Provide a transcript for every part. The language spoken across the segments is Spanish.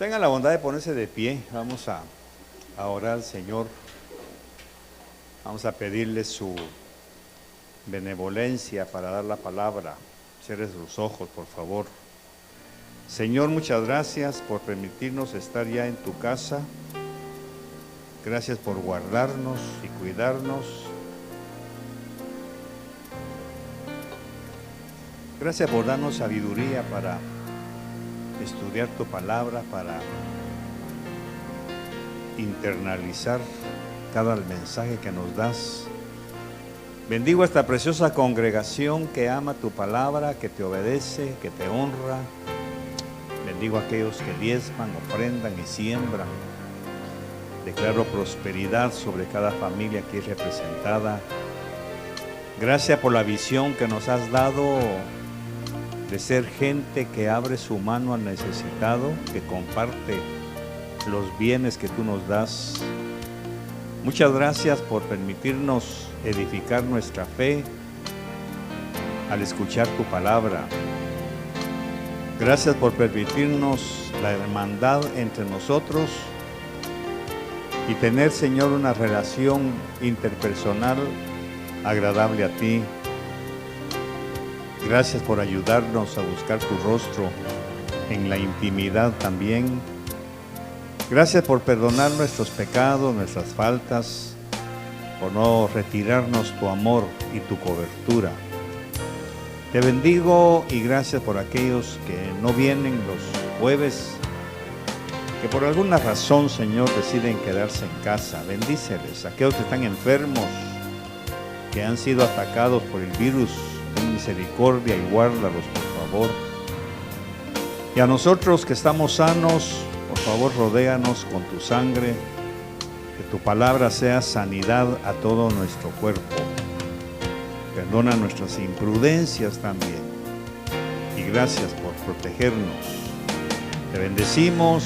Tengan la bondad de ponerse de pie. Vamos a orar al Señor. Vamos a pedirle su benevolencia para dar la palabra. Cierre sus ojos, por favor. Señor, muchas gracias por permitirnos estar ya en tu casa. Gracias por guardarnos y cuidarnos. Gracias por darnos sabiduría para estudiar tu palabra, para internalizar cada mensaje que nos das. Bendigo a esta preciosa congregación que ama tu palabra, que te obedece, que te honra. Bendigo a aquellos que diezman, ofrendan y siembran. Declaro prosperidad sobre cada familia aquí representada. Gracias por la visión que nos has dado de ser gente que abre su mano al necesitado, que comparte los bienes que tú nos das. Muchas gracias por permitirnos edificar nuestra fe al escuchar tu palabra. Gracias por permitirnos la hermandad entre nosotros y tener, Señor, una relación interpersonal agradable a ti. Gracias por ayudarnos a buscar tu rostro en la intimidad también. Gracias por perdonar nuestros pecados, nuestras faltas, por no retirarnos tu amor y tu cobertura. Te bendigo y gracias por aquellos que no vienen los jueves, que por alguna razón, Señor, deciden quedarse en casa. Bendíceles. Aquellos que están enfermos, que han sido atacados por el virus, ten misericordia y guárdalos, por favor. Y a nosotros que estamos sanos, por favor, rodéanos con tu sangre, que tu palabra sea sanidad a todo nuestro cuerpo. Perdona nuestras imprudencias también. Y gracias por protegernos. Te bendecimos.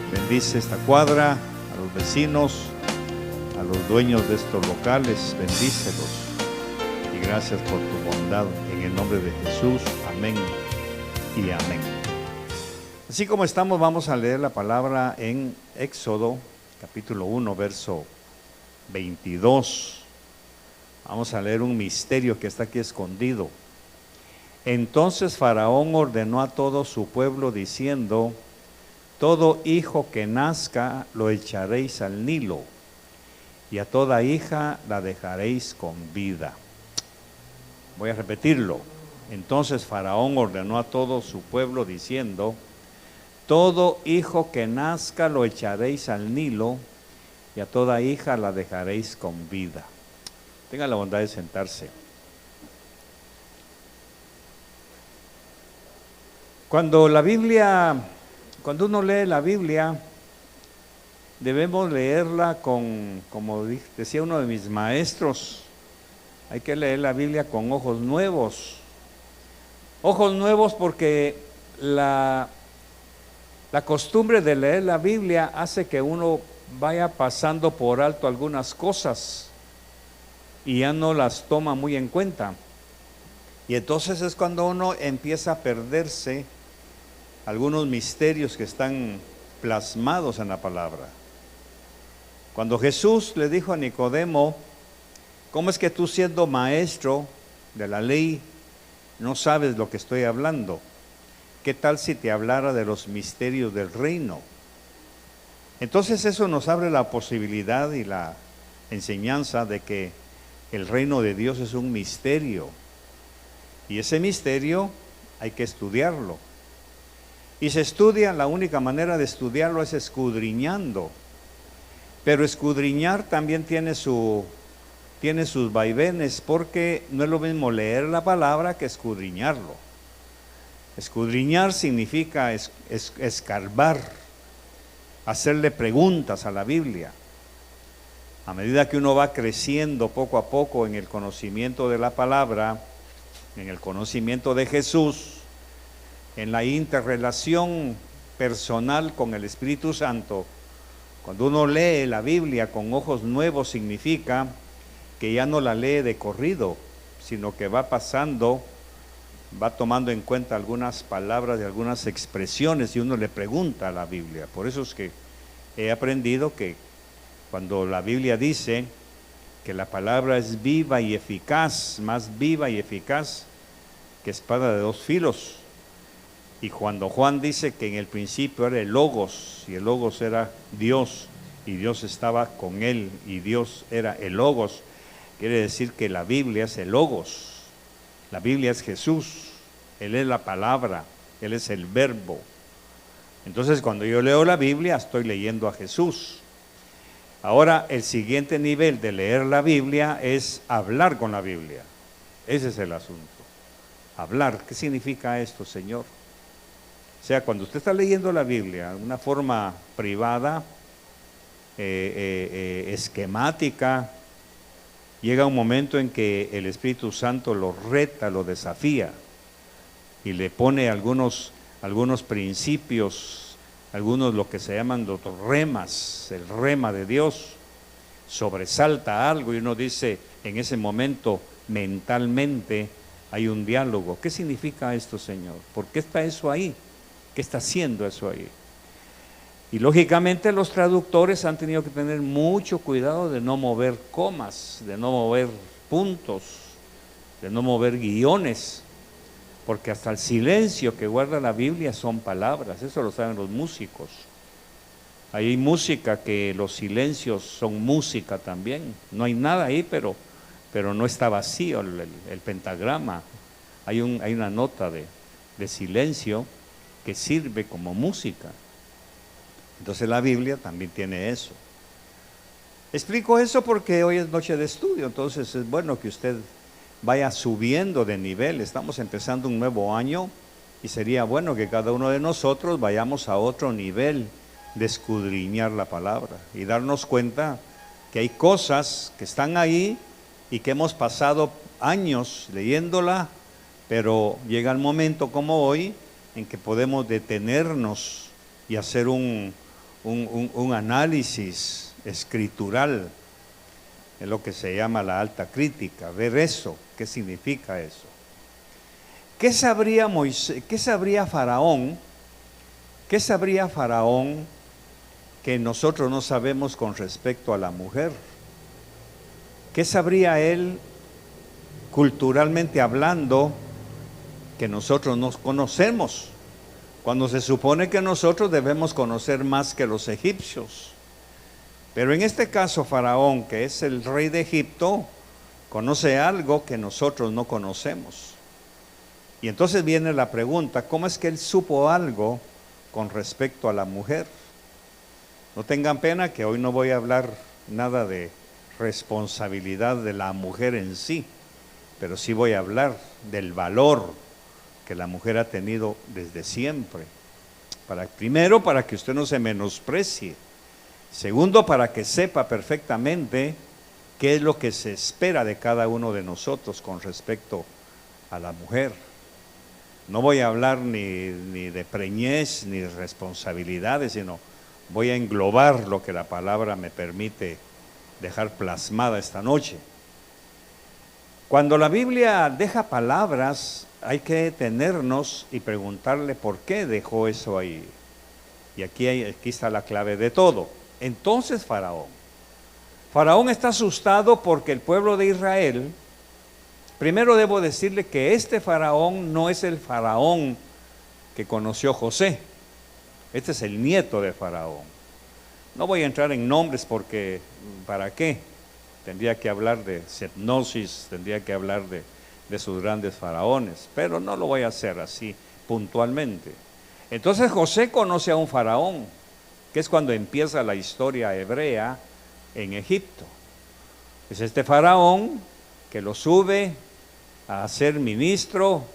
Bendice esta cuadra, a los vecinos, a los dueños de estos locales. Bendícelos. Y gracias por tu bondad. En el nombre de Jesús. Amén y amén. Así como estamos, vamos a leer la palabra en Éxodo, capítulo 1, verso 22. Vamos a leer un misterio que está aquí escondido. Entonces Faraón ordenó a todo su pueblo diciendo: todo hijo que nazca lo echaréis al Nilo, y a toda hija la dejaréis con vida. Voy a repetirlo. Entonces Faraón ordenó a todo su pueblo diciendo: todo hijo que nazca lo echaréis al Nilo, y a toda hija la dejaréis con vida. Tenga la bondad de sentarse. Cuando uno lee la Biblia, debemos leerla como decía uno de mis maestros, hay que leer la Biblia con ojos nuevos. Ojos nuevos porque la costumbre de leer la Biblia hace que uno vaya pasando por alto algunas cosas y ya no las toma muy en cuenta. Y entonces es cuando uno empieza a perderse algunos misterios que están plasmados en la palabra. Cuando Jesús le dijo a Nicodemo: ¿cómo es que tú, siendo maestro de la ley, no sabes lo que estoy hablando? ¿Qué tal si te hablara de los misterios del reino? Entonces eso nos abre la posibilidad y la enseñanza de que el reino de Dios es un misterio. Y ese misterio hay que estudiarlo. Y se estudia, la única manera de estudiarlo es escudriñando. Pero escudriñar también tiene sus vaivenes, porque no es lo mismo leer la palabra que escudriñarlo. Escudriñar significa escarbar, hacerle preguntas a la Biblia. A medida que uno va creciendo poco a poco en el conocimiento de la palabra, en el conocimiento de Jesús, en la interrelación personal con el Espíritu Santo, cuando uno lee la Biblia con ojos nuevos, significa que ya no la lee de corrido, sino que va pasando va tomando en cuenta algunas palabras y algunas expresiones y uno le pregunta a la Biblia. Por eso es que he aprendido que cuando la Biblia dice que la palabra es viva y eficaz, más viva y eficaz que espada de dos filos, y cuando Juan dice que en el principio era el Logos, y el Logos era Dios, y Dios estaba con él, y Dios era el Logos, quiere decir que la Biblia es el Logos, la Biblia es Jesús, Él es la palabra, Él es el verbo. Entonces cuando yo leo la Biblia estoy leyendo a Jesús. Ahora el siguiente nivel de leer la Biblia es hablar con la Biblia. Ese es el asunto. Hablar, ¿qué significa esto, Señor? O sea, cuando usted está leyendo la Biblia de una forma privada, esquemática, llega un momento en que el Espíritu Santo lo reta, lo desafía y le pone algunos principios, algunos lo que se llaman los remas, el rema de Dios, sobresalta algo y uno dice en ese momento mentalmente hay un diálogo. ¿Qué significa esto, Señor? ¿Por qué está eso ahí? ¿Qué está haciendo eso ahí? Y lógicamente los traductores han tenido que tener mucho cuidado de no mover comas, de no mover puntos, de no mover guiones, porque hasta el silencio que guarda la Biblia son palabras, eso lo saben los músicos. Hay música que los silencios son música también, no hay nada ahí, pero no está vacío el pentagrama, hay una nota de silencio que sirve como música. Entonces la Biblia también tiene eso. Explico eso porque hoy es noche de estudio, entonces es bueno que usted vaya subiendo de nivel. Estamos empezando un nuevo año y sería bueno que cada uno de nosotros vayamos a otro nivel de escudriñar la palabra y darnos cuenta que hay cosas que están ahí y que hemos pasado años leyéndola, pero llega el momento como hoy en que podemos detenernos y hacer un análisis escritural, es lo que se llama la alta crítica, ver eso, qué significa eso. ¿Qué sabría Moisés, qué sabría Faraón? ¿Qué sabría Faraón que nosotros no sabemos con respecto a la mujer? ¿Qué sabría él culturalmente hablando que nosotros no conocemos? Cuando se supone que nosotros debemos conocer más que los egipcios. Pero en este caso Faraón, que es el rey de Egipto, conoce algo que nosotros no conocemos. Y entonces viene la pregunta, ¿cómo es que él supo algo con respecto a la mujer? No tengan pena que hoy no voy a hablar nada de responsabilidad de la mujer en sí, pero sí voy a hablar del valor que la mujer ha tenido desde siempre. Primero, para que usted no se menosprecie. Segundo, para que sepa perfectamente qué es lo que se espera de cada uno de nosotros con respecto a la mujer. No voy a hablar ni de preñez, ni de responsabilidades, sino voy a englobar lo que la palabra me permite dejar plasmada esta noche. Cuando la Biblia deja palabras, hay que detenernos y preguntarle por qué dejó eso ahí. Y aquí está la clave de todo. Entonces Faraón está asustado porque el pueblo de Israel, primero debo decirle que este Faraón no es el Faraón que conoció José. Este es el nieto de Faraón. No voy a entrar en nombres porque, ¿para qué? Tendría que hablar de Setnosis, tendría que hablar de sus grandes faraones, pero no lo voy a hacer así puntualmente. Entonces José conoce a un faraón, que es cuando empieza la historia hebrea en Egipto. Es este faraón que lo sube a ser ministro,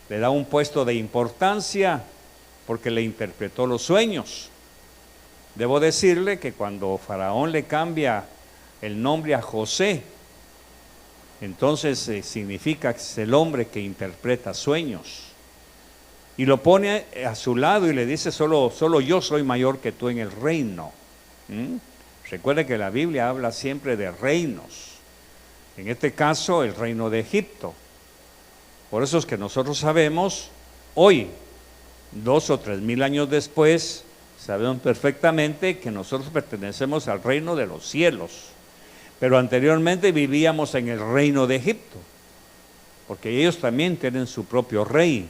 le da un puesto de importancia porque le interpretó los sueños. Debo decirle que cuando Faraón le cambia el nombre a José, entonces significa que es el hombre que interpreta sueños. Y lo pone a su lado y le dice, solo yo soy mayor que tú en el reino. Recuerde que la Biblia habla siempre de reinos. En este caso, el reino de Egipto. Por eso es que nosotros sabemos, hoy, 2 o 3 mil años después, sabemos perfectamente que nosotros pertenecemos al reino de los cielos. Pero anteriormente vivíamos en el reino de Egipto, porque ellos también tienen su propio rey,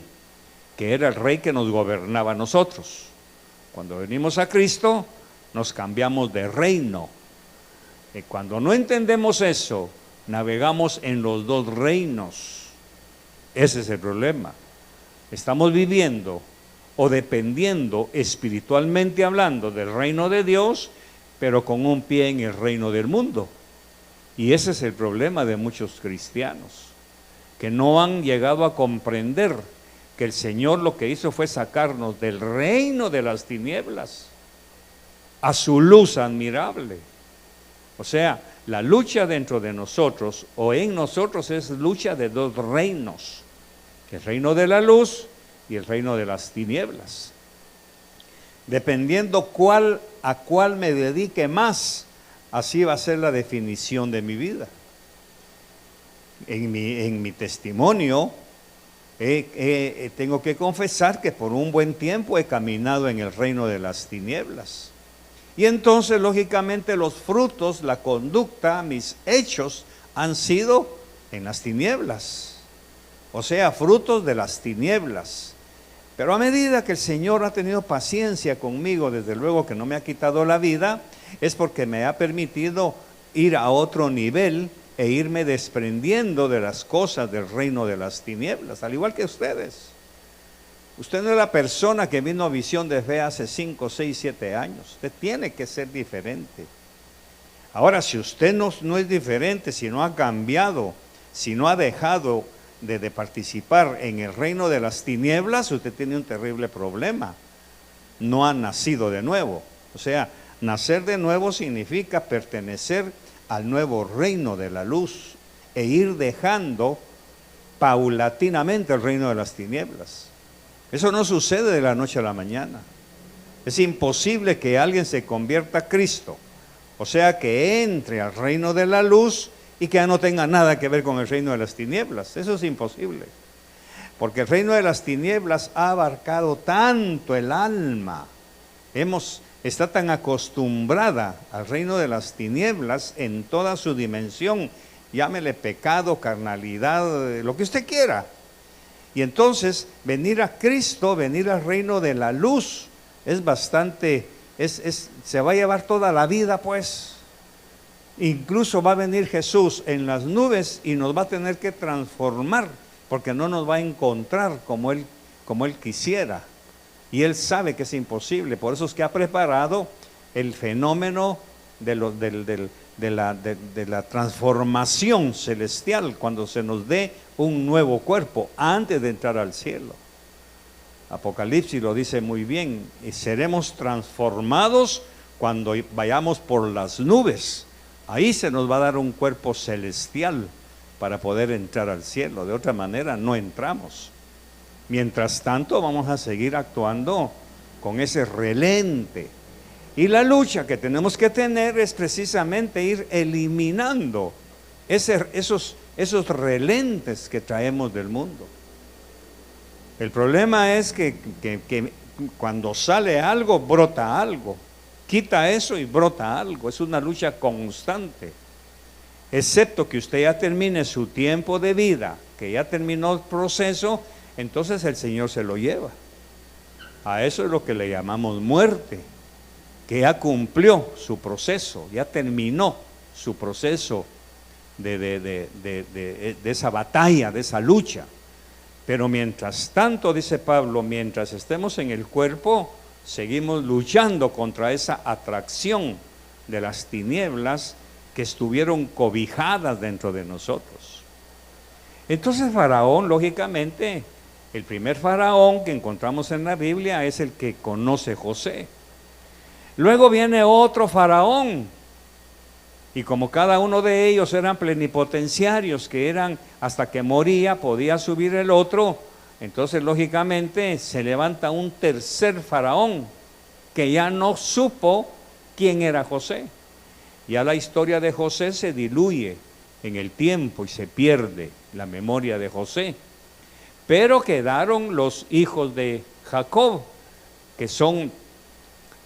que era el rey que nos gobernaba a nosotros. Cuando venimos a Cristo, nos cambiamos de reino. Y cuando no entendemos eso, navegamos en los dos reinos. Ese es el problema. Estamos viviendo o dependiendo espiritualmente hablando del reino de Dios, pero con un pie en el reino del mundo. Y ese es el problema de muchos cristianos, que no han llegado a comprender que el Señor lo que hizo fue sacarnos del reino de las tinieblas a su luz admirable. O sea, la lucha dentro de nosotros o en nosotros es lucha de dos reinos, el reino de la luz y el reino de las tinieblas. Dependiendo a cuál me dedique más, así va a ser la definición de mi vida. En mi testimonio, tengo que confesar que por un buen tiempo he caminado en el reino de las tinieblas. Y entonces, lógicamente, los frutos, la conducta, mis hechos han sido en las tinieblas. O sea, frutos de las tinieblas. Pero a medida que el Señor ha tenido paciencia conmigo, desde luego que no me ha quitado la vida, es porque me ha permitido ir a otro nivel e irme desprendiendo de las cosas del reino de las tinieblas, al igual que ustedes. Usted no es la persona que vino a Visión de Fe hace 5, 6, 7 años. Usted tiene que ser diferente. Ahora, si usted no es diferente, si no ha cambiado, si no ha dejado de participar en el reino de las tinieblas, usted tiene un terrible problema. No ha nacido de nuevo. O sea, nacer de nuevo significa pertenecer al nuevo reino de la luz e ir dejando paulatinamente el reino de las tinieblas. Eso no sucede de la noche a la mañana. Es imposible que alguien se convierta a Cristo, o sea, que entre al reino de la luz y que ya no tenga nada que ver con el reino de las tinieblas. Eso es imposible, porque el reino de las tinieblas ha abarcado tanto el alma. Está tan acostumbrada al reino de las tinieblas en toda su dimensión, llámele pecado, carnalidad, lo que usted quiera. Y entonces venir a Cristo, venir al reino de la luz, es bastante, se va a llevar toda la vida pues. Incluso va a venir Jesús en las nubes y nos va a tener que transformar, porque no nos va a encontrar como Él quisiera. Y Él sabe que es imposible, por eso es que ha preparado el fenómeno de la transformación celestial, cuando se nos dé un nuevo cuerpo antes de entrar al cielo. Apocalipsis lo dice muy bien, y seremos transformados cuando vayamos por las nubes. Ahí se nos va a dar un cuerpo celestial para poder entrar al cielo. De otra manera no entramos. Mientras tanto vamos a seguir actuando con ese relente. Y la lucha que tenemos que tener es precisamente ir eliminando esos relentes que traemos del mundo. El problema es que cuando sale algo, brota algo. Quita eso y brota algo. Es una lucha constante. Excepto que usted ya termine su tiempo de vida, que ya terminó el proceso, entonces el Señor se lo lleva. A eso es lo que le llamamos muerte, que ya cumplió su proceso, ya terminó su proceso de esa batalla, de esa lucha. Pero mientras tanto, dice Pablo, mientras estemos en el cuerpo, seguimos luchando contra esa atracción de las tinieblas que estuvieron cobijadas dentro de nosotros. Entonces Faraón, lógicamente, el primer faraón que encontramos en la Biblia es el que conoce José. Luego viene otro faraón, y como cada uno de ellos eran plenipotenciarios, que eran hasta que moría, podía subir el otro, entonces lógicamente se levanta un tercer faraón, que ya no supo quién era José. Ya la historia de José se diluye en el tiempo y se pierde la memoria de José. pero quedaron los hijos de Jacob, que son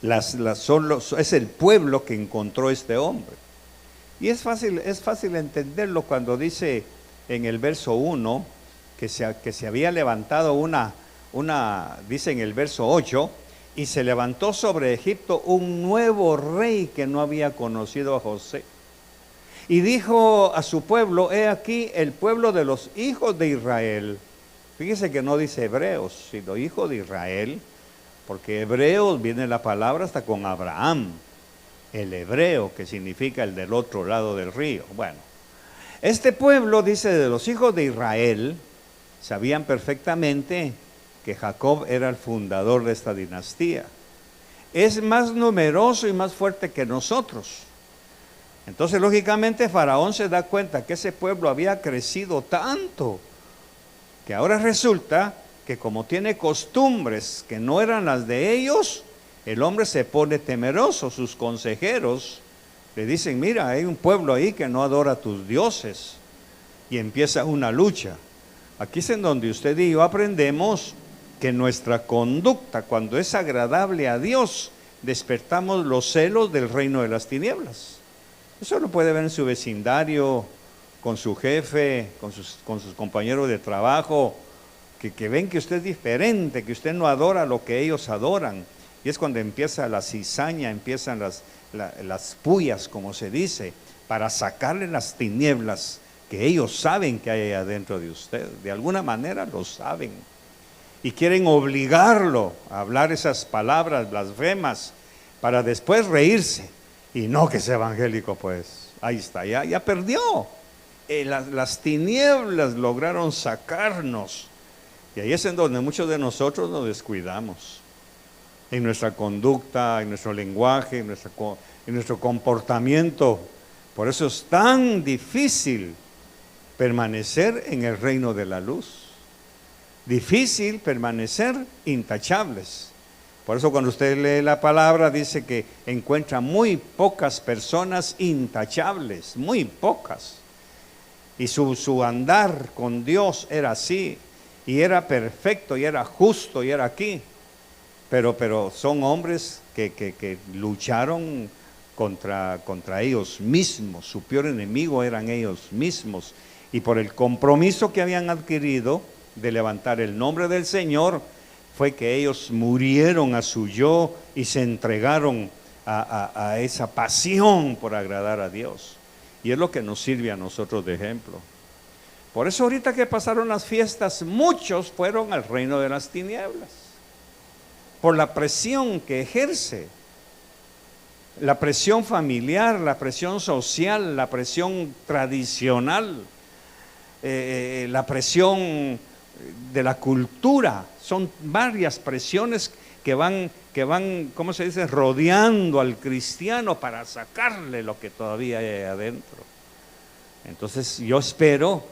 es el pueblo que encontró este hombre. Y es fácil entenderlo cuando dice en el verso 1 que se había levantado dice en el verso 8, y se levantó sobre Egipto un nuevo rey que no había conocido a José. Y dijo a su pueblo: he aquí el pueblo de los hijos de Israel. Fíjese que no dice hebreos, sino hijos de Israel, porque hebreos viene la palabra hasta con Abraham, el hebreo, que significa el del otro lado del río. Bueno, este pueblo, dice, de los hijos de Israel, sabían perfectamente que Jacob era el fundador de esta dinastía. Es más numeroso y más fuerte que nosotros. Entonces, lógicamente, Faraón se da cuenta que ese pueblo había crecido tanto, que ahora resulta que como tiene costumbres que no eran las de ellos, el hombre se pone temeroso. Sus consejeros le dicen: mira, hay un pueblo ahí que no adora a tus dioses. Y empieza una lucha. Aquí es en donde usted y yo aprendemos que nuestra conducta, cuando es agradable a Dios, despertamos los celos del reino de las tinieblas. Eso lo puede ver en su vecindario, con su jefe, con sus compañeros de trabajo, que ven que usted es diferente, que usted no adora lo que ellos adoran. Y es cuando empieza la cizaña, empiezan las pullas, como se dice, para sacarle las tinieblas que ellos saben que hay adentro de usted. De alguna manera lo saben. Y quieren obligarlo a hablar esas palabras blasfemas para después reírse. Y no que sea evangélico, pues. Ahí está, ya perdió. Las tinieblas lograron sacarnos. Y ahí es en donde muchos de nosotros nos descuidamos. En nuestra conducta, en nuestro lenguaje, en nuestro comportamiento. Por eso es tan difícil permanecer en el reino de la luz. Difícil permanecer intachables. Por eso cuando usted lee la palabra dice que encuentra muy pocas personas intachables, muy pocas. Y su andar con Dios era así, y era perfecto, y era justo, y era aquí. Pero son hombres que lucharon contra ellos mismos. Su peor enemigo eran ellos mismos. Y por el compromiso que habían adquirido de levantar el nombre del Señor, fue que ellos murieron a su yo y se entregaron a esa pasión por agradar a Dios. Y es lo que nos sirve a nosotros de ejemplo. Por eso ahorita que pasaron las fiestas, muchos fueron al reino de las tinieblas, por la presión que ejerce, la presión familiar, la presión social, la presión tradicional, la presión de la cultura. Son varias presiones que van, ¿cómo se dice?, rodeando al cristiano para sacarle lo que todavía hay adentro. Entonces yo espero,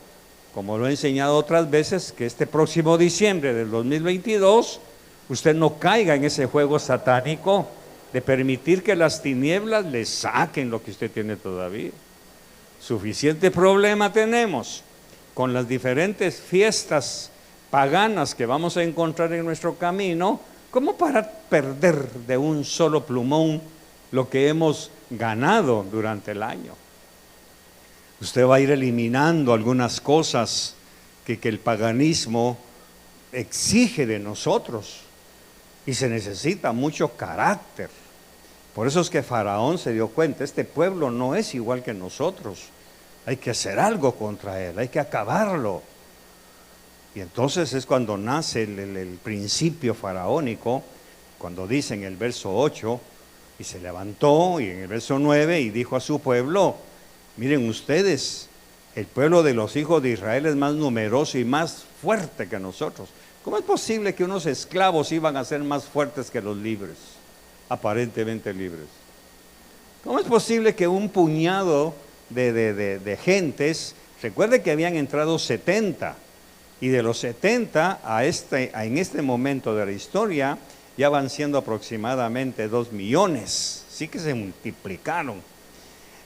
como lo he enseñado otras veces, que este próximo diciembre del 2022 usted no caiga en ese juego satánico de permitir que las tinieblas le saquen lo que usted tiene todavía. Suficiente problema tenemos con las diferentes fiestas paganas que vamos a encontrar en nuestro camino, como para perder de un solo plumón lo que hemos ganado durante el año. Usted va a ir eliminando algunas cosas que el paganismo exige de nosotros, y se necesita mucho carácter. Por eso es que Faraón se dio cuenta: este pueblo no es igual que nosotros, hay que hacer algo contra él, hay que acabarlo. Y entonces es cuando nace el principio faraónico, cuando dice en el verso 8, y se levantó, y en el verso 9, y dijo a su pueblo: miren ustedes, el pueblo de los hijos de Israel es más numeroso y más fuerte que nosotros. ¿Cómo es posible que unos esclavos iban a ser más fuertes que los libres, aparentemente libres? ¿Cómo es posible que un puñado de gentes, recuerde que habían entrado 70, y de los 70 en este momento de la historia ya van siendo aproximadamente 2 millones, sí que se multiplicaron.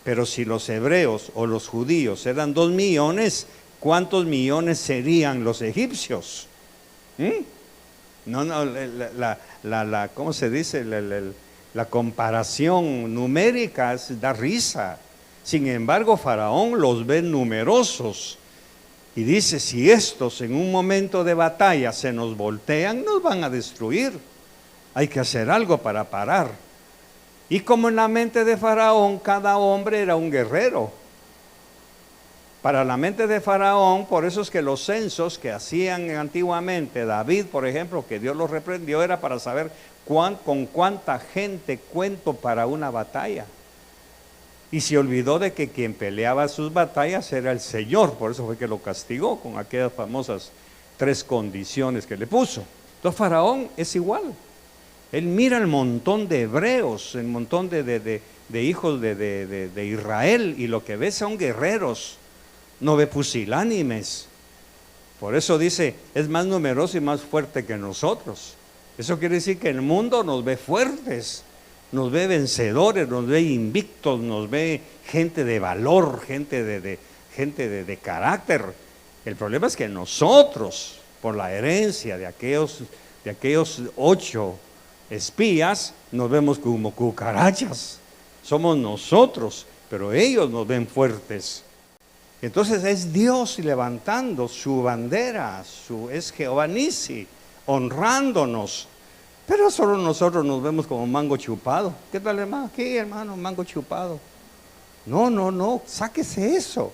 Pero si los hebreos o los judíos eran 2 millones, ¿cuántos millones serían los egipcios? No, ¿cómo se dice? La comparación numérica da risa. Sin embargo, Faraón los ve numerosos y dice, si estos en un momento de batalla se nos voltean, nos van a destruir. Hay que hacer algo para parar. Y como en la mente de Faraón, cada hombre era un guerrero. Para la mente de Faraón, por eso es que los censos que hacían antiguamente, David, por ejemplo, que Dios los reprendió, era para saber con cuánta gente cuento para una batalla. Y se olvidó de que quien peleaba sus batallas era el Señor, por eso fue que lo castigó con aquellas famosas 3 condiciones que le puso. Entonces Faraón es igual. Él mira el montón de hebreos, el montón de hijos de Israel, y lo que ve son guerreros, no ve pusilánimes. Por eso dice, es más numeroso y más fuerte que nosotros. Eso quiere decir que el mundo nos ve fuertes, nos ve vencedores, nos ve invictos, nos ve gente de valor, gente de carácter. El problema es que nosotros, por la herencia de aquellos 8 espías, nos vemos como cucarachas. Somos nosotros, pero ellos nos ven fuertes. Entonces es Dios levantando su bandera, es Jehová Nisi, honrándonos. Pero solo nosotros nos vemos como mango chupado. ¿Qué tal, hermano? Aquí, hermano, mango chupado. No, sáquese eso.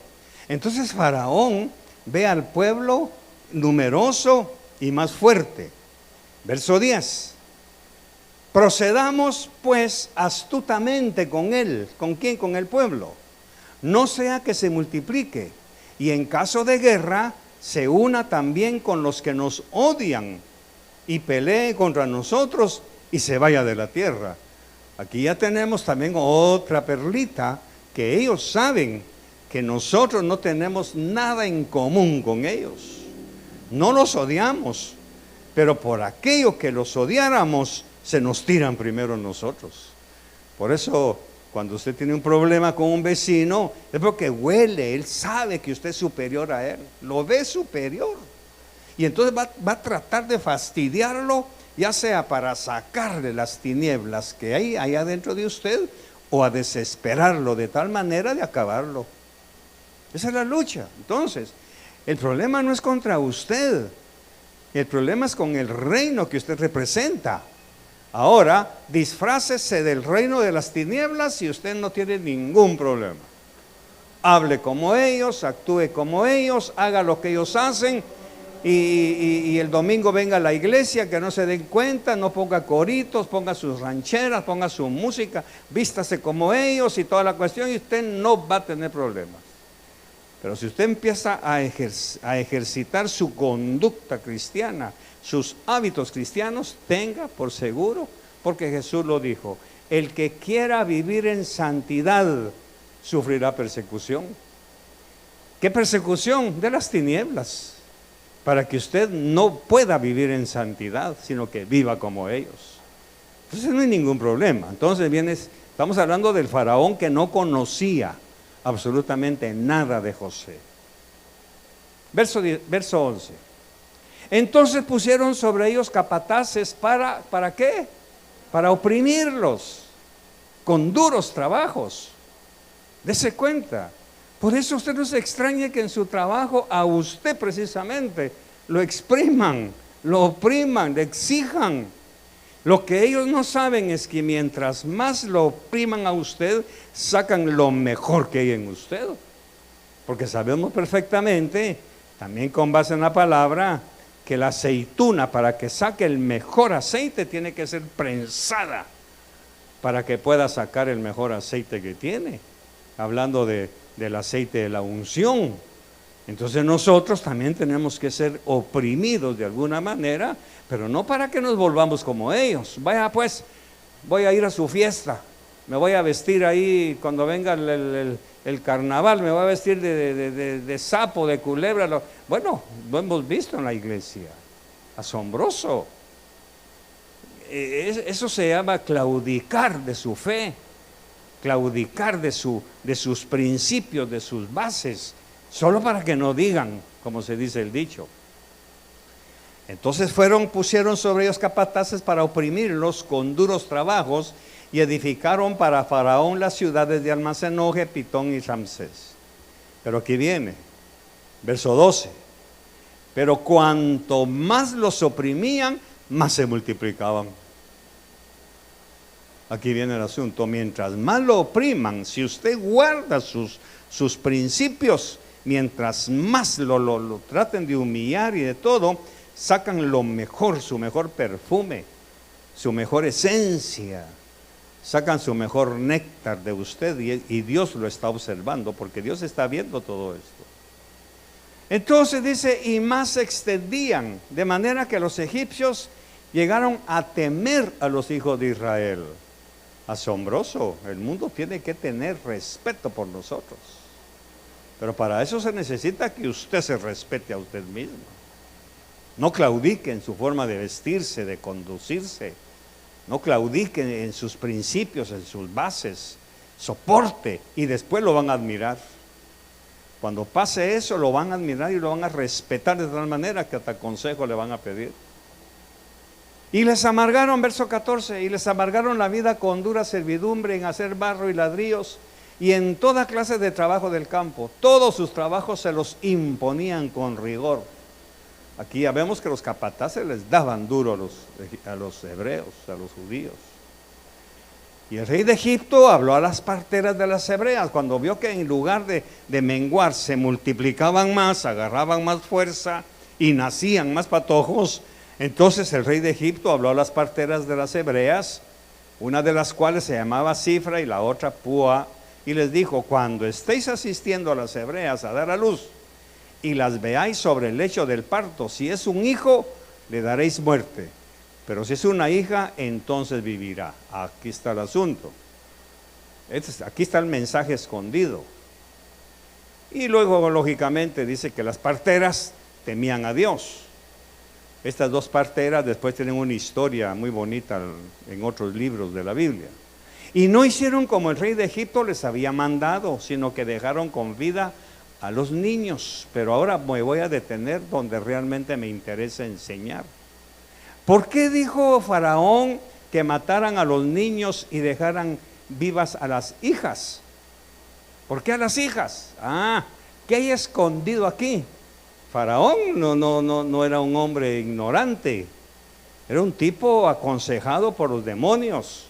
Entonces Faraón ve al pueblo numeroso y más fuerte. Verso 10. Procedamos pues astutamente con él. ¿Con quién? Con el pueblo. No sea que se multiplique y en caso de guerra se una también con los que nos odian y pelee contra nosotros y se vaya de la tierra. Aquí ya tenemos también otra perlita, que ellos saben que nosotros no tenemos nada en común con ellos. No los odiamos, pero por aquello que los odiáramos, se nos tiran primero nosotros. Por eso, cuando usted tiene un problema con un vecino, es porque huele, él sabe que usted es superior a él, lo ve superior. Y entonces va a tratar de fastidiarlo, ya sea para sacarle las tinieblas que hay allá dentro de usted, o a desesperarlo de tal manera de acabarlo. Esa es la lucha. Entonces, el problema no es contra usted, el problema es con el reino que usted representa. Ahora, disfrácese del reino de las tinieblas y usted no tiene ningún problema. Hable como ellos, actúe como ellos, haga lo que ellos hacen. Y el domingo venga a la iglesia, que no se den cuenta, no ponga coritos, ponga sus rancheras, ponga su música, vístase como ellos y toda la cuestión, y usted no va a tener problemas. Pero si usted empieza a ejercitar su conducta cristiana, sus hábitos cristianos, tenga por seguro, porque Jesús lo dijo, el que quiera vivir en santidad sufrirá persecución. ¿Qué persecución? De las tinieblas. Para que usted no pueda vivir en santidad, sino que viva como ellos. Entonces no hay ningún problema. Entonces estamos hablando del faraón que no conocía absolutamente nada de José. Verso 11. Entonces pusieron sobre ellos capataces ¿para qué? Para oprimirlos con duros trabajos. Dese cuenta. Por eso usted no se extrañe que en su trabajo a usted precisamente lo expriman, lo opriman, le exijan. Lo que ellos no saben es que mientras más lo opriman a usted, sacan lo mejor que hay en usted. Porque sabemos perfectamente, también con base en la palabra, que la aceituna, para que saque el mejor aceite, tiene que ser prensada para que pueda sacar el mejor aceite que tiene. Hablando del aceite de la unción. Entonces nosotros también tenemos que ser oprimidos de alguna manera, pero no para que nos volvamos como ellos. Vaya pues, voy a ir a su fiesta, me voy a vestir ahí cuando venga el carnaval, me voy a vestir de sapo, de culebra. Bueno, lo hemos visto en la iglesia, asombroso. Eso se llama claudicar de su fe, claudicar de sus principios, de sus bases. solo para que no digan, como se dice el dicho. Entonces pusieron sobre ellos capataces para oprimirlos con duros trabajos, y edificaron para Faraón las ciudades de Almacenoje, Pitón y Ramsés. Pero aquí viene, verso 12. Pero cuanto más los oprimían, más se multiplicaban. Aquí viene el asunto. Mientras más lo opriman, si usted guarda sus principios, mientras más lo traten de humillar y de todo, sacan lo mejor, su mejor perfume, su mejor esencia, sacan su mejor néctar de usted, y Dios lo está observando, porque Dios está viendo todo esto. Entonces dice, y más se extendían, de manera que los egipcios llegaron a temer a los hijos de Israel. Asombroso, el mundo tiene que tener respeto por nosotros, pero para eso se necesita que usted se respete a usted mismo. No claudique en su forma de vestirse, de conducirse, no claudique en sus principios, en sus bases, soporte, y después lo van a admirar. Cuando pase eso, lo van a admirar y lo van a respetar de tal manera que hasta consejo le van a pedir. Y les amargaron, verso 14, y les amargaron la vida con dura servidumbre en hacer barro y ladrillos y en toda clase de trabajo del campo. Todos sus trabajos se los imponían con rigor. Aquí ya vemos que los capataces les daban duro a los hebreos, a los judíos. Y el rey de Egipto habló a las parteras de las hebreas, cuando vio que en lugar de menguar se multiplicaban más, agarraban más fuerza y nacían más patojos. Entonces el rey de Egipto habló a las parteras de las hebreas, una de las cuales se llamaba Cifra y la otra Púa, y les dijo: cuando estéis asistiendo a las hebreas a dar a luz y las veáis sobre el lecho del parto, si es un hijo, le daréis muerte, pero si es una hija, entonces vivirá. Aquí está el asunto. Aquí está el mensaje escondido. Y luego, lógicamente, dice que las parteras temían a Dios. Estas dos parteras después tienen una historia muy bonita en otros libros de la Biblia. Y no hicieron como el rey de Egipto les había mandado, sino que dejaron con vida a los niños. Pero ahora me voy a detener donde realmente me interesa enseñar. ¿Por qué dijo Faraón que mataran a los niños y dejaran vivas a las hijas? ¿Por qué a las hijas? ¿Qué hay escondido aquí? Faraón no era un hombre ignorante, era un tipo aconsejado por los demonios,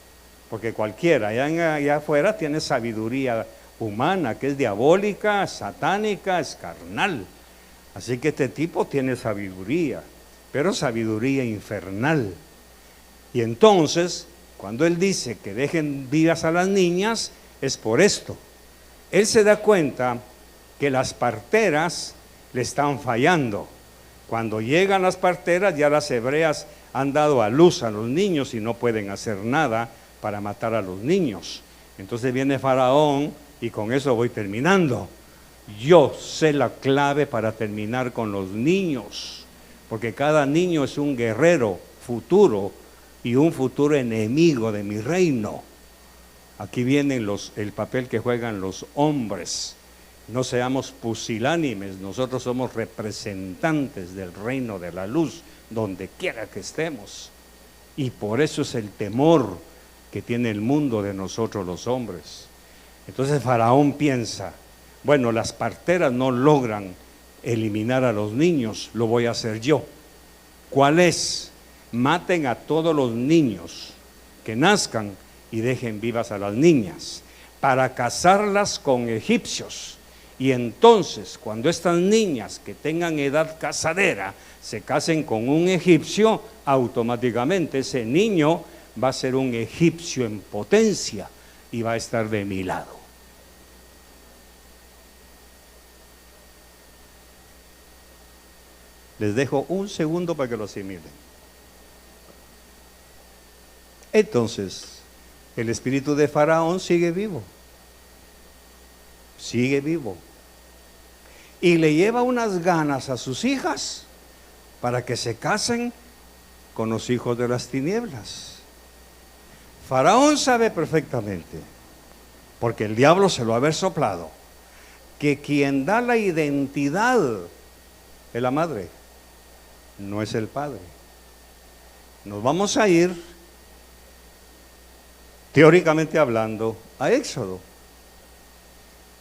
porque cualquiera allá afuera tiene sabiduría humana, que es diabólica, satánica, es carnal. Así que este tipo tiene sabiduría, pero sabiduría infernal. Y entonces, cuando él dice que dejen vivas a las niñas, es por esto. Él se da cuenta que las parteras le están fallando. Cuando llegan las parteras, ya las hebreas han dado a luz a los niños y no pueden hacer nada para matar a los niños. Entonces viene Faraón, y con eso voy terminando. Yo sé la clave para terminar con los niños, porque cada niño es un guerrero futuro y un futuro enemigo de mi reino. Aquí viene el papel que juegan los hombres. No seamos pusilánimes, nosotros somos representantes del reino de la luz, donde quiera que estemos. Y por eso es el temor que tiene el mundo de nosotros los hombres. Entonces Faraón piensa: bueno, las parteras no logran eliminar a los niños, lo voy a hacer yo. ¿Cuál es? Maten a todos los niños que nazcan y dejen vivas a las niñas, para casarlas con egipcios. Y entonces, cuando estas niñas que tengan edad casadera se casen con un egipcio, automáticamente ese niño va a ser un egipcio en potencia y va a estar de mi lado. Les dejo un segundo para que lo asimilen. Entonces, el espíritu de Faraón sigue vivo. Sigue vivo. Y le lleva unas ganas a sus hijas para que se casen con los hijos de las tinieblas. Faraón sabe perfectamente, porque el diablo se lo ha haber soplado, que quien da la identidad es la madre, no es el padre. Nos vamos a ir, teóricamente hablando, a Éxodo.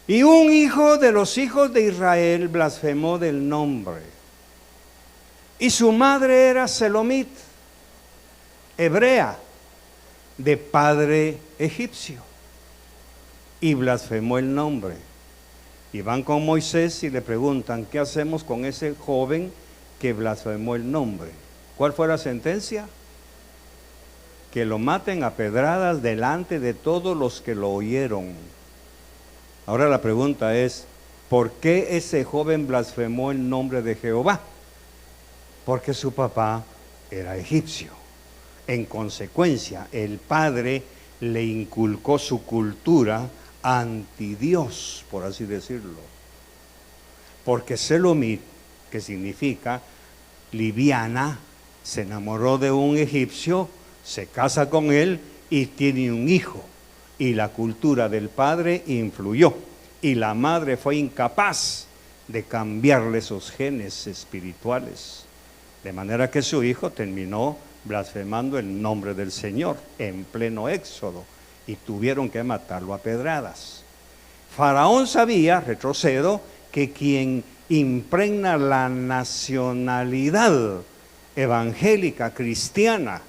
Y un hijo de los hijos de Israel blasfemó del nombre. Y su madre era Selomit, hebrea, de padre egipcio. Y blasfemó el nombre. Y van con Moisés y le preguntan, ¿qué hacemos con ese joven que blasfemó el nombre? ¿Cuál fue la sentencia? Que lo maten a pedradas delante de todos los que lo oyeron. Ahora la pregunta es, ¿por qué ese joven blasfemó el nombre de Jehová? Porque su papá era egipcio. En consecuencia, el padre le inculcó su cultura anti Dios, por así decirlo. Porque Selomit, que significa liviana, se enamoró de un egipcio, se casa con él y tiene un hijo. Y la cultura del padre influyó. Y la madre fue incapaz de cambiarle esos genes espirituales. De manera que su hijo terminó blasfemando el nombre del Señor en pleno Éxodo. Y tuvieron que matarlo a pedradas. Faraón sabía, retrocedo, que quien impregna la nacionalidad evangélica cristiana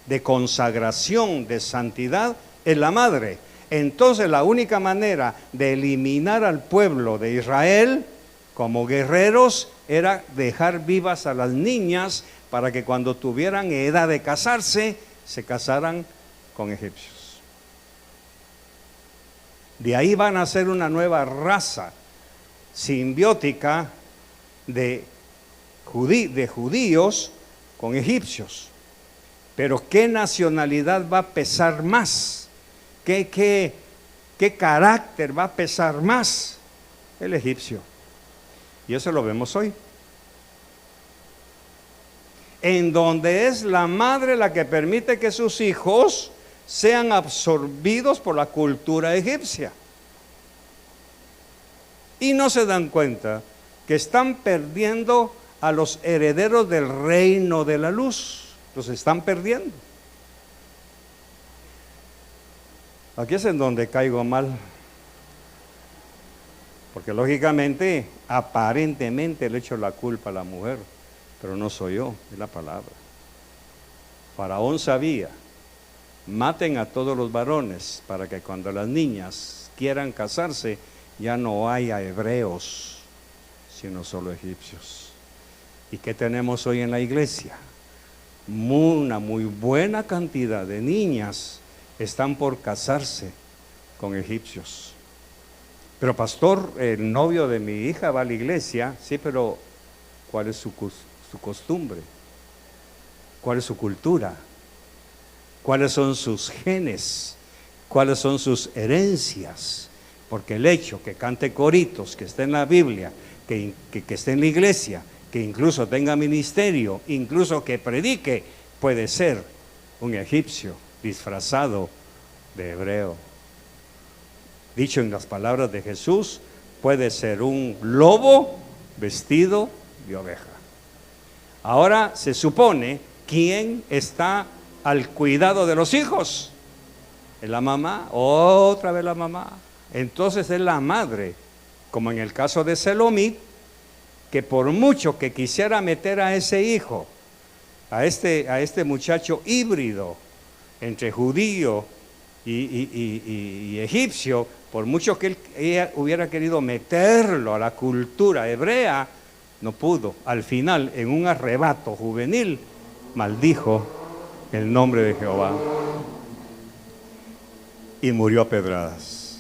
de consagración, de santidad, es la madre. Entonces la única manera de eliminar al pueblo de Israel como guerreros era dejar vivas a las niñas para que cuando tuvieran edad de casarse, se casaran con egipcios. De ahí van a ser una nueva raza simbiótica de judíos con egipcios. Pero ¿qué nacionalidad va a pesar más? ¿Qué carácter va a pesar más? El egipcio. Y eso lo vemos hoy. En donde es la madre la que permite que sus hijos sean absorbidos por la cultura egipcia. Y no se dan cuenta que están perdiendo a los herederos del reino de la luz. Los están perdiendo. Aquí es en donde caigo mal. Porque lógicamente, aparentemente le echo la culpa a la mujer, pero no soy yo, es la palabra. Faraón sabía, maten a todos los varones para que cuando las niñas quieran casarse, ya no haya hebreos, sino solo egipcios. ¿Y qué tenemos hoy en la iglesia? Una muy buena cantidad de niñas están por casarse con egipcios. Pero pastor, el novio de mi hija va a la iglesia. Sí, pero ¿cuál es su costumbre? ¿Cuál es su cultura? ¿Cuáles son sus genes? ¿Cuáles son sus herencias? Porque el hecho que cante coritos, que esté en la Biblia, que esté en la iglesia, que incluso tenga ministerio, incluso que predique, puede ser un egipcio disfrazado de hebreo. Dicho en las palabras de Jesús, puede ser un lobo vestido de oveja. Ahora se supone, ¿quién está al cuidado de los hijos? Es la mamá, otra vez la mamá. Entonces es la madre, como en el caso de Selomit, que por mucho que quisiera meter a ese hijo, a este muchacho híbrido entre judío y egipcio, por mucho que ella hubiera querido meterlo a la cultura hebrea, no pudo. Al final, en un arrebato juvenil, maldijo el nombre de Jehová y murió a pedradas.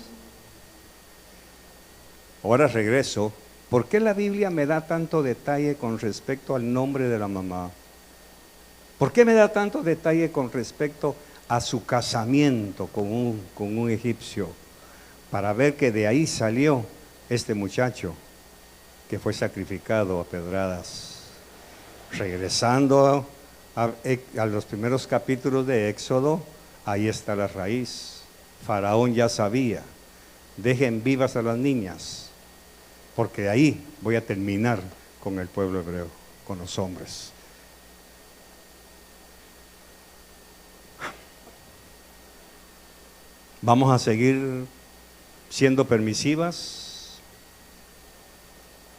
Ahora regreso. ¿Por qué la Biblia me da tanto detalle con respecto al nombre de la mamá? ¿Por qué me da tanto detalle con respecto a su casamiento con un egipcio? Para ver que de ahí salió este muchacho que fue sacrificado a pedradas. Regresando a los primeros capítulos de Éxodo, ahí está la raíz. Faraón ya sabía, dejen vivas a las niñas porque ahí voy a terminar con el pueblo hebreo, con los hombres. ¿Vamos a seguir siendo permisivas?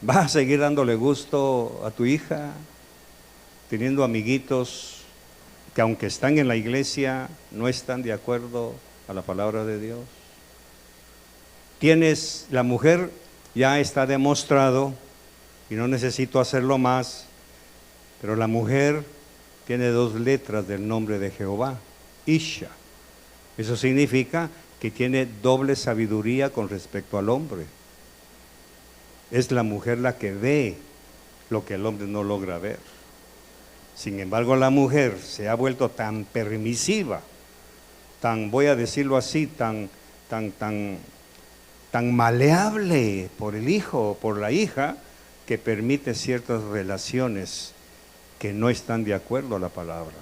¿Vas a seguir dándole gusto a tu hija, teniendo amiguitos que aunque están en la iglesia no están de acuerdo a la palabra de Dios? La mujer ya está demostrado, y no necesito hacerlo más, pero la mujer tiene 2 letras del nombre de Jehová, Isha. Eso significa que tiene doble sabiduría con respecto al hombre. Es la mujer la que ve lo que el hombre no logra ver. Sin embargo, la mujer se ha vuelto tan permisiva, tan, voy a decirlo así, tan maleable por el hijo o por la hija, que permite ciertas relaciones que no están de acuerdo a la palabra.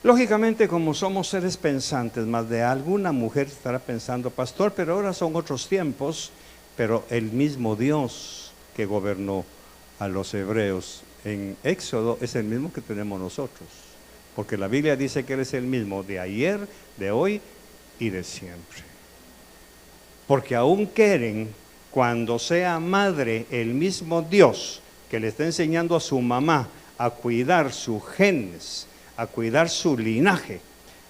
Lógicamente, como somos seres pensantes, más de alguna mujer estará pensando, pastor, pero ahora son otros tiempos, pero el mismo Dios que gobernó a los hebreos en Éxodo es el mismo que tenemos nosotros, porque la Biblia dice que Él es el mismo de ayer, de hoy y de siempre. Porque aún quieren, cuando sea madre, el mismo Dios que le está enseñando a su mamá a cuidar sus genes, a cuidar su linaje,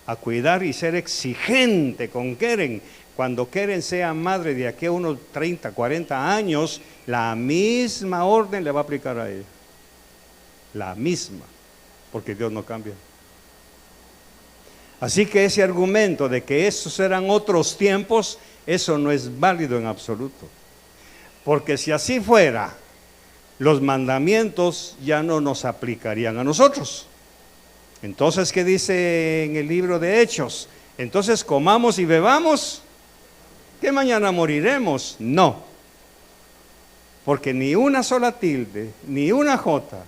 a cuidar y ser exigente con Keren, cuando Keren sea madre de aquí a unos 30, 40 años, la misma orden le va a aplicar a ella. La misma, porque Dios no cambia. Así que ese argumento de que esos eran otros tiempos, eso no es válido en absoluto. Porque si así fuera, los mandamientos ya no nos aplicarían a nosotros. Entonces, ¿qué dice en el libro de Hechos? Entonces, comamos y bebamos, que mañana moriremos. No, porque ni una sola tilde, ni una jota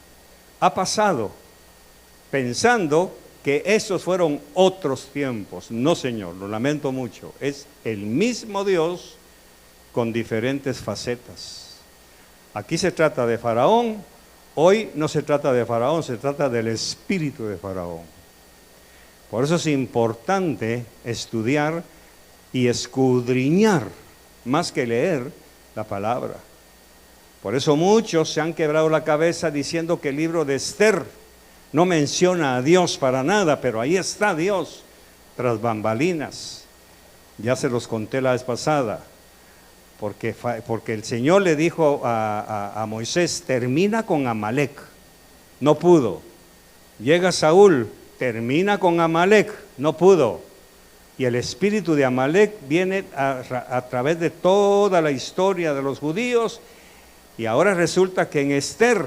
ha pasado pensando que esos fueron otros tiempos. No, Señor, lo lamento mucho. Es el mismo Dios con diferentes facetas. Aquí se trata de Faraón. Hoy no se trata de Faraón, se trata del espíritu de Faraón. Por eso es importante estudiar y escudriñar, más que leer la palabra. Por eso muchos se han quebrado la cabeza diciendo que el libro de Esther no menciona a Dios para nada, pero ahí está Dios, tras bambalinas. Ya se los conté la vez pasada. Porque el Señor le dijo a Moisés, termina con Amalek. No pudo. Llega Saúl, termina con Amalek. No pudo. Y el espíritu de Amalek viene a través de toda la historia de los judíos. Y ahora resulta que en Esther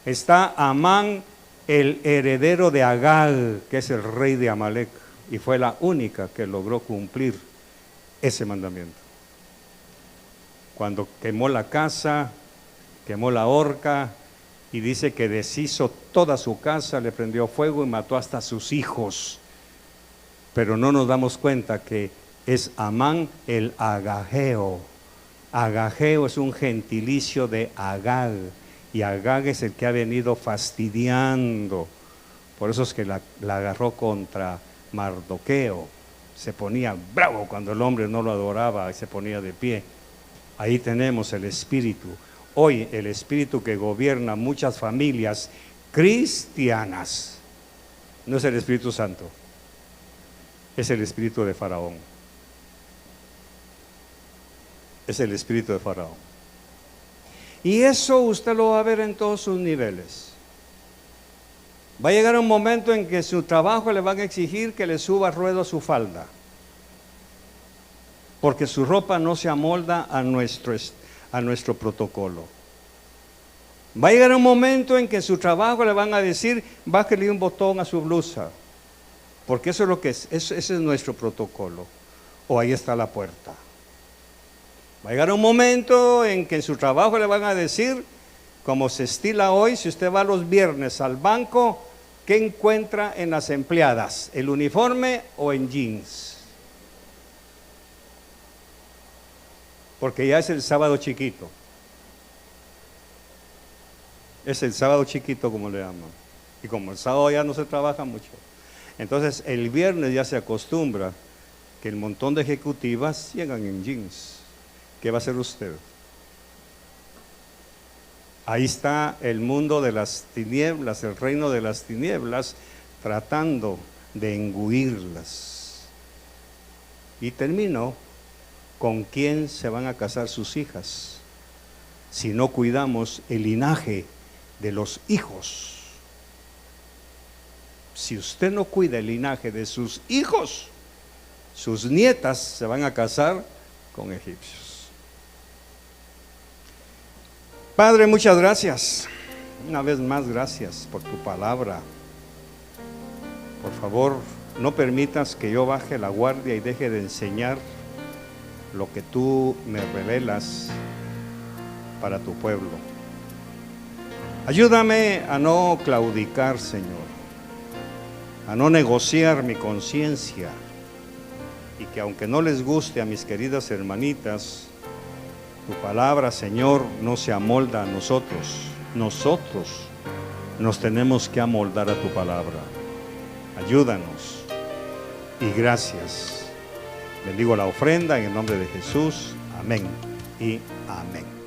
está Amán, el heredero de Agag, que es el rey de Amalek. Y fue la única que logró cumplir ese mandamiento. Cuando quemó la casa, quemó la horca y dice que deshizo toda su casa, le prendió fuego y mató hasta a sus hijos. Pero no nos damos cuenta que es Amán el agageo. Agageo es un gentilicio de Agag, y Agag es el que ha venido fastidiando. Por eso es que la agarró contra Mardoqueo. Se ponía bravo cuando el hombre no lo adoraba y se ponía de pie. Ahí tenemos el espíritu. Hoy el espíritu que gobierna muchas familias cristianas no es el Espíritu Santo, es el espíritu de Faraón. Es el espíritu de Faraón. Y eso usted lo va a ver en todos sus niveles. Va a llegar un momento en que su trabajo le van a exigir que le suba ruedo a su falda, porque su ropa no se amolda a nuestro protocolo. Va a llegar un momento en que en su trabajo le van a decir, bájale un botón a su blusa, porque eso es lo que es, ese es nuestro protocolo, o ahí está la puerta. Va a llegar un momento en que en su trabajo le van a decir, como se estila hoy, si usted va los viernes al banco, ¿qué encuentra en las empleadas? ¿El uniforme o en jeans? porque ya es el sábado chiquito. Es el sábado chiquito, como le llaman. Y como el sábado ya no se trabaja mucho, entonces el viernes ya se acostumbra que el montón de ejecutivas llegan en jeans. ¿Qué va a hacer usted? Ahí está el mundo de las tinieblas, el reino de las tinieblas, tratando de engulirlas. Y termino, ¿con quién se van a casar sus hijas si no cuidamos el linaje de los hijos? Si usted no cuida el linaje de sus hijos, sus nietas se van a casar con egipcios. Padre, muchas gracias. Una vez más, gracias por tu palabra. Por favor, no permitas que yo baje la guardia y deje de enseñar lo que tú me revelas para tu pueblo. Ayúdame a no claudicar, Señor, a no negociar mi conciencia, y que aunque no les guste a mis queridas hermanitas, tu palabra, Señor, no se amolda a nosotros. Nosotros nos tenemos que amoldar a tu palabra. Ayúdanos y gracias. Bendigo la ofrenda en el nombre de Jesús. Amén y amén.